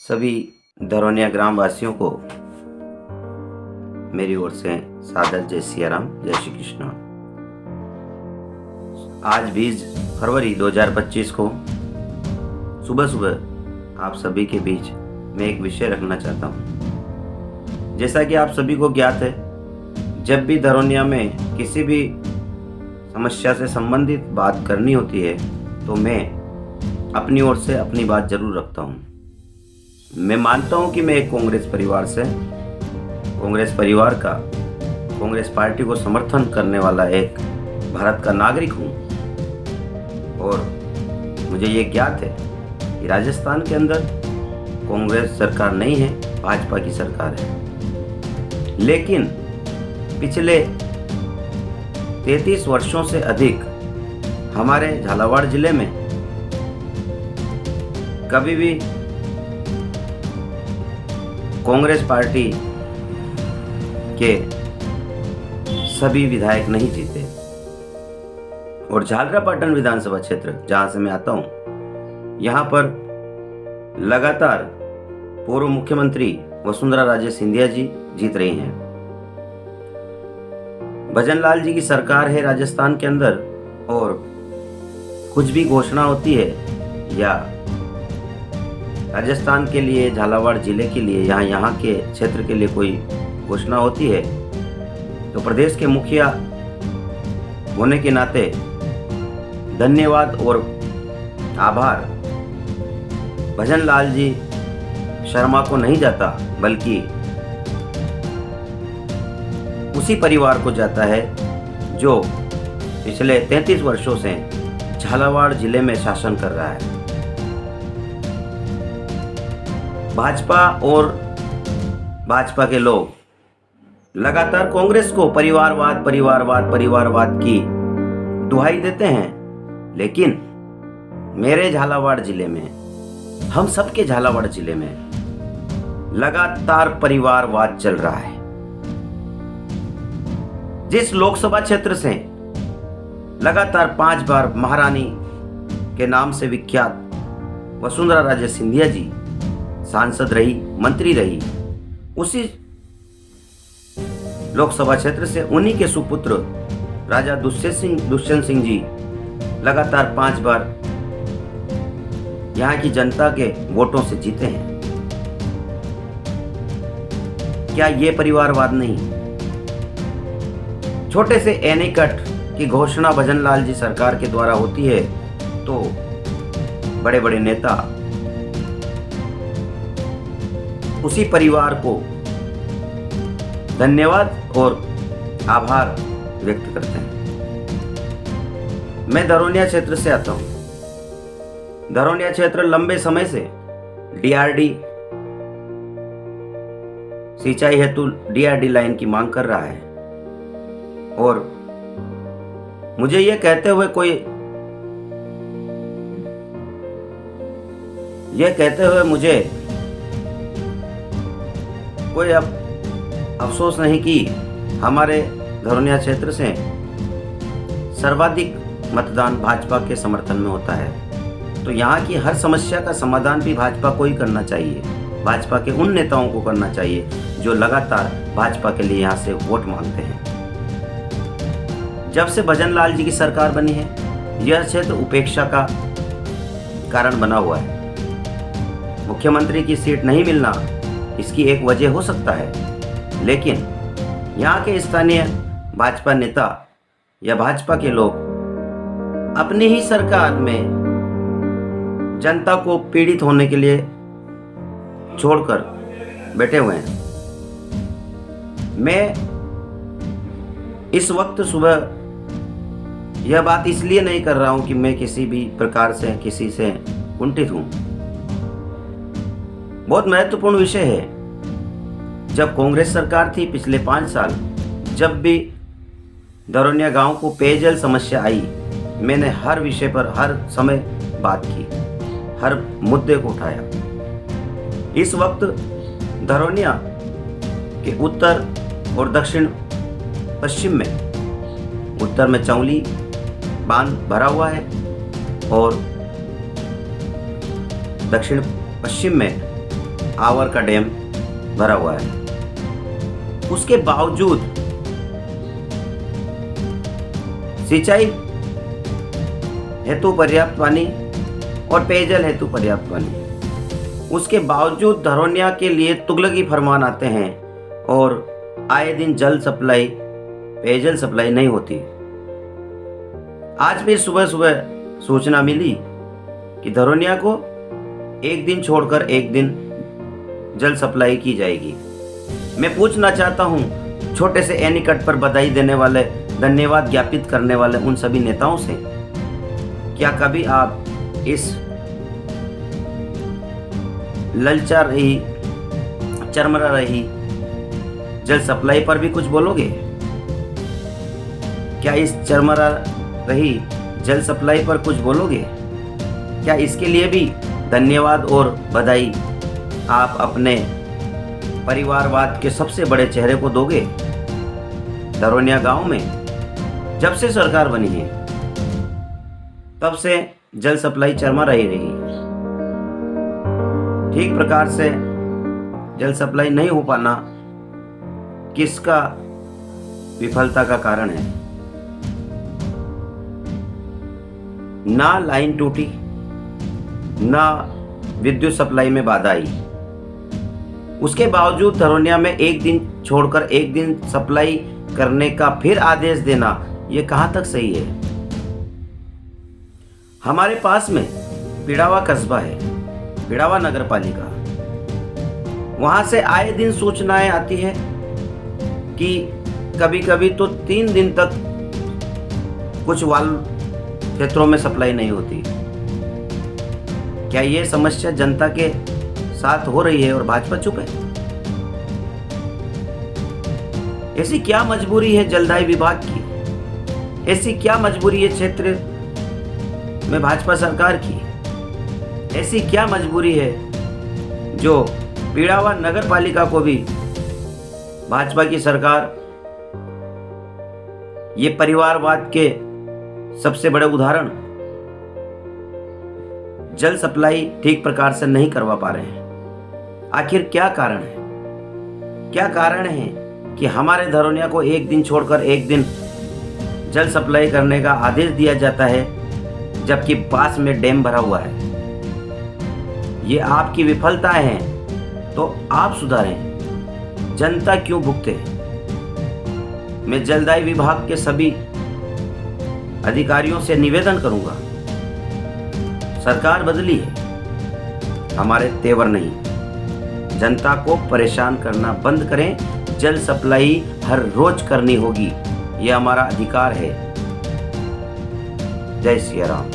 सभी धरोनिया ग्राम वासियों को मेरी ओर से सादर जय सिया राम, जय श्री कृष्ण। आज 20 फरवरी 2025 को सुबह सुबह आप सभी के बीच मैं एक विषय रखना चाहता हूँ। जैसा कि आप सभी को ज्ञात है, जब भी धरोनिया में किसी भी समस्या से संबंधित बात करनी होती है तो मैं अपनी ओर से अपनी बात जरूर रखता हूँ। मैं मानता हूँ कि मैं एक कांग्रेस परिवार का, कांग्रेस पार्टी को समर्थन करने वाला एक भारत का नागरिक हूँ और मुझे ये ज्ञात है कि राजस्थान के अंदर कांग्रेस सरकार नहीं है, भाजपा की सरकार है। लेकिन पिछले 33 वर्षों से अधिक हमारे झालावाड़ जिले में कभी भी कांग्रेस पार्टी के सभी विधायक नहीं जीते। और झालरापाटन विधानसभा क्षेत्र जहां से मैं आता हूं, यहां पर लगातार पूर्व मुख्यमंत्री वसुंधरा राजे सिंधिया जी जीत रही हैं। भजन लाल जी की सरकार है राजस्थान के अंदर और कुछ भी घोषणा होती है या राजस्थान के लिए, झालावाड़ जिले के लिए या यहाँ के क्षेत्र के लिए कोई घोषणा होती है तो प्रदेश के मुखिया होने के नाते धन्यवाद और आभार भजन लाल जी शर्मा को नहीं जाता, बल्कि उसी परिवार को जाता है जो पिछले 33 वर्षों से झालावाड़ जिले में शासन कर रहा है। भाजपा और भाजपा के लोग लगातार कांग्रेस को परिवारवाद की दुहाई देते हैं, लेकिन मेरे झालावाड़ जिले में, हम सबके झालावाड़ जिले में लगातार परिवारवाद चल रहा है। जिस लोकसभा क्षेत्र से लगातार 5 बार महारानी के नाम से विख्यात वसुंधरा राजे सिंधिया जी सांसद रही, मंत्री रही, उसी लोकसभा क्षेत्र से उन्हीं के सुपुत्र राजा दुष्यंत सिंह जी लगातार 5 बार यहाँ की जनता के वोटों से जीते हैं। क्या ये परिवारवाद नहीं? छोटे से एनीकट की घोषणा भजन लाल जी सरकार के द्वारा होती है तो बड़े बड़े नेता उसी परिवार को धन्यवाद और आभार व्यक्त करते हैं। मैं धरोनिया क्षेत्र से आता हूं। धरोनिया क्षेत्र लंबे समय से डीआरडी सिंचाई हेतु डीआरडी लाइन की मांग कर रहा है और मुझे यह कहते हुए कोई अब अफसोस नहीं कि हमारे धरोनिया क्षेत्र से सर्वाधिक मतदान भाजपा के समर्थन में होता है, तो यहाँ की हर समस्या का समाधान भी भाजपा को ही करना चाहिए। भाजपा के उन नेताओं को करना चाहिए जो लगातार भाजपा के लिए यहाँ से वोट मांगते हैं। जब से भजन लाल जी की सरकार बनी है, यह क्षेत्र उपेक्षा का कारण बना हुआ है। मुख्यमंत्री की सीट नहीं मिलना इसकी एक वजह हो सकता है, लेकिन यहाँ के स्थानीय भाजपा नेता या भाजपा के लोग अपनी ही सरकार में जनता को पीड़ित होने के लिए छोड़कर बैठे हुए हैं। मैं इस वक्त सुबह यह बात इसलिए नहीं कर रहा हूं कि मैं किसी भी प्रकार से किसी से कुंठित हूं। बहुत महत्वपूर्ण विषय है। जब कांग्रेस सरकार थी पिछले 5 साल, जब भी धरोनिया गांव को पेयजल समस्या आई, मैंने हर विषय पर हर समय बात की, हर मुद्दे को उठाया। इस वक्त धरोनिया के उत्तर और दक्षिण पश्चिम में, उत्तर में चौली बांध भरा हुआ है और दक्षिण पश्चिम में आवर का डैम भरा हुआ है। उसके बावजूद सिंचाई हेतु पर्याप्त पानी और पेयजल हेतु पर्याप्त पानी, उसके बावजूद धरोनिया के लिए तुगलकी फरमान आते हैं और आए दिन जल सप्लाई, पेयजल सप्लाई नहीं होती। आज भी सुबह सुबह सूचना मिली कि धरोनिया को एक दिन छोड़कर एक दिन जल सप्लाई की जाएगी। मैं पूछना चाहता हूं छोटे से एनीकट पर बधाई देने वाले, धन्यवाद ज्ञापित करने वाले उन सभी नेताओं से, क्या कभी आप इस ललचा रही, चरमरा रही जल सप्लाई पर भी कुछ बोलोगे? क्या इस चरमरा रही जल सप्लाई पर कुछ बोलोगे? क्या इसके लिए भी धन्यवाद और बधाई आप अपने परिवारवाद के सबसे बड़े चेहरे को दोगे? धरोनिया गांव में जब से सरकार बनी है तब से जल सप्लाई चरमरा ही रही। ठीक प्रकार से जल सप्लाई नहीं हो पाना किसका विफलता का कारण है? ना लाइन टूटी, ना विद्युत सप्लाई में बाधा आई, उसके बावजूद धरोनिया में एक दिन छोड़कर एक दिन सप्लाई करने का फिर आदेश देना, यह कहां तक सही है? हमारे पास में पिड़ावा कस्बा है, पिड़ावा नगर पालिका, वहां से आए दिन सूचनाएं आती है कि कभी कभी तो 3 दिन तक कुछ वाल्व क्षेत्रों में सप्लाई नहीं होती। क्या ये समस्या जनता के साथ हो रही है और भाजपा चुप है? ऐसी क्या मजबूरी है जलदाय विभाग की? ऐसी क्या मजबूरी है क्षेत्र में भाजपा सरकार की? ऐसी क्या मजबूरी है जो पिड़ावा नगर पालिका को भी भाजपा की सरकार ये परिवारवाद के सबसे बड़े उदाहरण जल सप्लाई ठीक प्रकार से नहीं करवा पा रहे हैं? आखिर क्या कारण है? क्या कारण है कि हमारे धरोनिया को एक दिन छोड़कर एक दिन जल सप्लाई करने का आदेश दिया जाता है जबकि पास में डैम भरा हुआ है? ये आपकी विफलताएं हैं तो आप सुधारें। जनता क्यों भुगते? मैं जलदाय विभाग के सभी अधिकारियों से निवेदन करूंगा, सरकार बदली है, हमारे तेवर नहीं। जनता को परेशान करना बंद करें। जल सप्लाई हर रोज करनी होगी, यह हमारा अधिकार है। जय सिया राम।